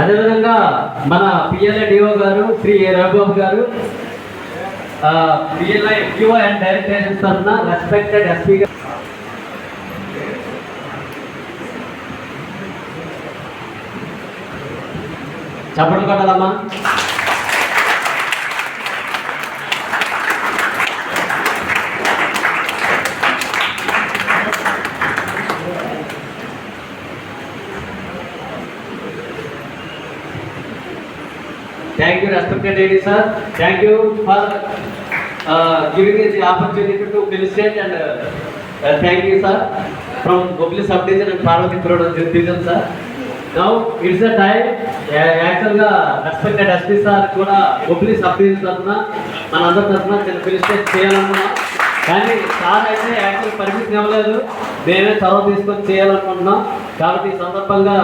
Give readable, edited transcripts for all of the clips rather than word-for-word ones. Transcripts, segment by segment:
అదేవిధంగా మన PLI DO గారు శ్రీ ఏ రఘుబాబు గారు పిఎల్ఐ క్యూఓ అండ్ డైరెక్టర్ తరఫున రెస్పెక్టెడ్ ఎస్పీ గారు చప్పట్లు కొట్టాలమ్మా. Thank you, respected lady sir. Thank you for giving us the opportunity to felicitate and thank you sir from Gobli Subdivision and Parvatipura Division sir. Now it's the time. Actually, respected SP sir kuda Gobli Subdivision tarafuna మన అందరి తరఫున చిన్న felicitate చేయాలనుకున్నాం. కానీ sir అయితే actual permission ఇవ్వలేదు, మేమే చొరవ తీసుకొని చేయాలనుకుంటున్నాం. కాబట్టి ఈ సందర్భంగా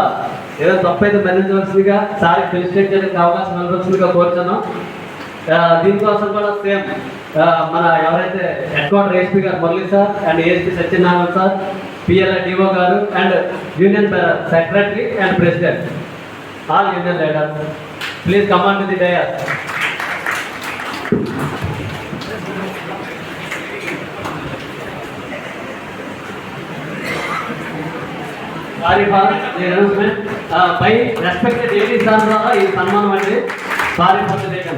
ఏదో తప్పైతే మన్నించవలసిందిగా సార్ ఫెలిసిటేట్ చేయడానికి అవకాశం ఇవ్వవలసిందిగా కోరుతున్నాం. దీనికోసం కూడా సేమ్ మన ఎవరైతే head quarter ASP garu Murali sir and ASP Satyanarayana sir, PLI DO garu and union secretary and president, all union leaders, please come on to the dais. Sorry for the announcement by respected AD sir ద్వారా ఈ సన్మానం అండి. Sorry for the date.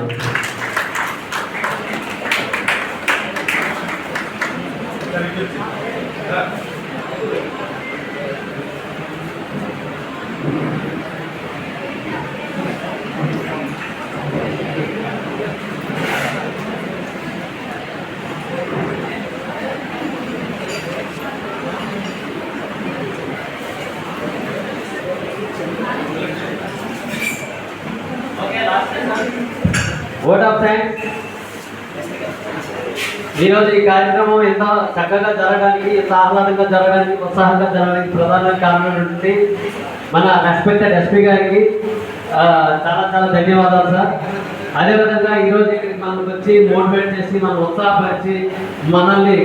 Vote of thanks. ఈరోజు ఈ కార్యక్రమం ఎంత చక్కగా జరగడానికి, ఎంత ఆహ్లాదంగా జరగడానికి, ఉత్సాహంగా జరగడానికి ప్రధాన కారణమైనటువంటి మన రెస్పెక్టెడ్ ఎస్పీ గారికి చాలా చాలా ధన్యవాదాలు సార్. అదేవిధంగా ఈరోజు ఇక్కడికి మనకు వచ్చి మోటివేట్ చేసి మనం ఉత్సాహపరిచి మనల్ని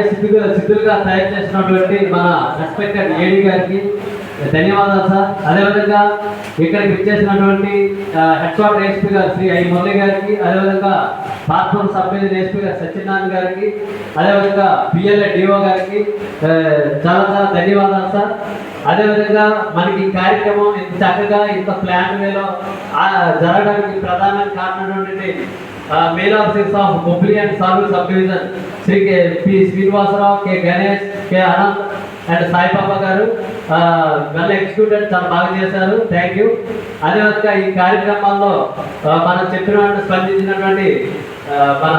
సిద్ధులుగా తయారు చేసినటువంటి మన రెస్పెక్టెడ్ ఏడీ గారికి ధన్యవాదాలు సార్. అదేవిధంగా ఇక్కడికి ఇచ్చేసినటువంటి హెడ్ క్వార్టర్ ఏఎస్పీ గారు శ్రీ ఐ మురళి గారికి, అదేవిధంగా పార్పూర్ సబ్ డివిజన్ ఏఎస్పీ గారు సత్యనారాయణ గారికి, అదేవిధంగా పిఎల్ఐ డిఓ గారికి చాలా చాలా ధన్యవాదాలు సార్. అదేవిధంగా మనకి ఈ కార్యక్రమం ఇంత చక్కగా ఇంత ప్లాన్ వేలో జరగడానికి ప్రధాన కారణమైనటువంటి mail officers of Bobbili and Saluru subdivision Shri P Srinivasarao, K Ganesh, K Anant and Saibaba గారు వెల్ ఎగ్జిక్యూటెడ్, చాలా బాగా చేశారు. Thank you. అదేవిధంగా ఈ కార్యక్రమాల్లో మనం చెప్పినటువంటి స్పందించినటువంటి మన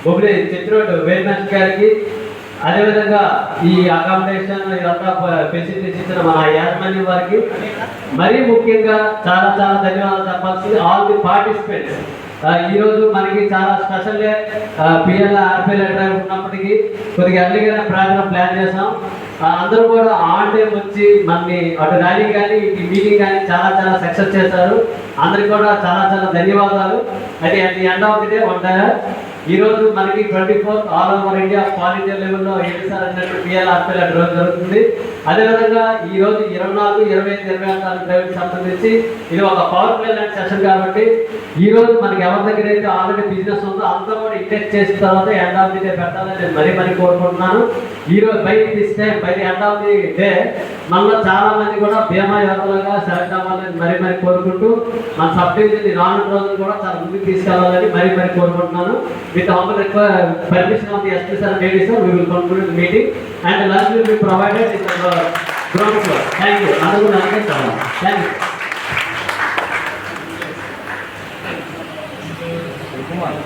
బొబ్లీ చిత్రోడ్ వేర్నెస్ గారికి, అదేవిధంగా ఈ అకామిడేషన్ ఇదంతా ఫెసిలిటీస్ ఇచ్చిన మన యాజమాన్యం వారికి మరీ ముఖ్యంగా చాలా చాలా ధన్యవాదాలు చెప్పాల్సింది ఆల్ ది పార్టిసిపెంట్స్. ఈరోజు మనకి చాలా special day. PLI RPLI drive ఉన్నప్పటికీ కొద్దిగా ఎర్లీగానే ప్రోగ్రామ్ ప్లాన్ చేసాం. అందరూ కూడా ఆన్ టైం వచ్చి మనని అటు ర్యాలీ కానీ ఇటు మీటింగ్ కానీ చాలా చాలా సక్సెస్ చేశారు. అందరికి కూడా చాలా చాలా ధన్యవాదాలు. అయితే at the end of the day ఉంటారా ఈరోజు మనకి 24th all over India all India లెవెల్లో ఏఎస్ఆర్ అన్నట్టు పిఎల్ఐ ఆర్పిఎల్ఐ డ్రైవ్ జరుగుతుంది. అదేవిధంగా ఈరోజు 24, 25, 26 డ్రైవ్కి సంబంధించి ఇది ఒక పవర్ ప్లే లాంటి సెషన్ కాబట్టి ఈరోజు మనకి ఎవరి దగ్గర అయితే ఆల్రెడీ బిజినెస్ ఉందో అంతా కూడా ఇండెక్ట్ చేసిన తర్వాత ఎండ్ ఆఫ్ ది డే పెట్టాలని నేను మరీ కోరుకుంటున్నాను. ఈరోజు by this time by the end of the day మనలో చాలా మంది కూడా బీమా యోధులుగా సెలెక్ట్ అవ్వాలని మరీ కోరుకుంటూ మన సబ్ డివిజన్ రానున్న రోజులు కూడా చాలా ముందుకు తీసుకెళ్లాలని మరీ కోరుకుంటున్నాను. With humble permission of the SP sir and ladies sir, we will conclude the meeting and lunch will be provided in the ground floor. Thank you. Thank you.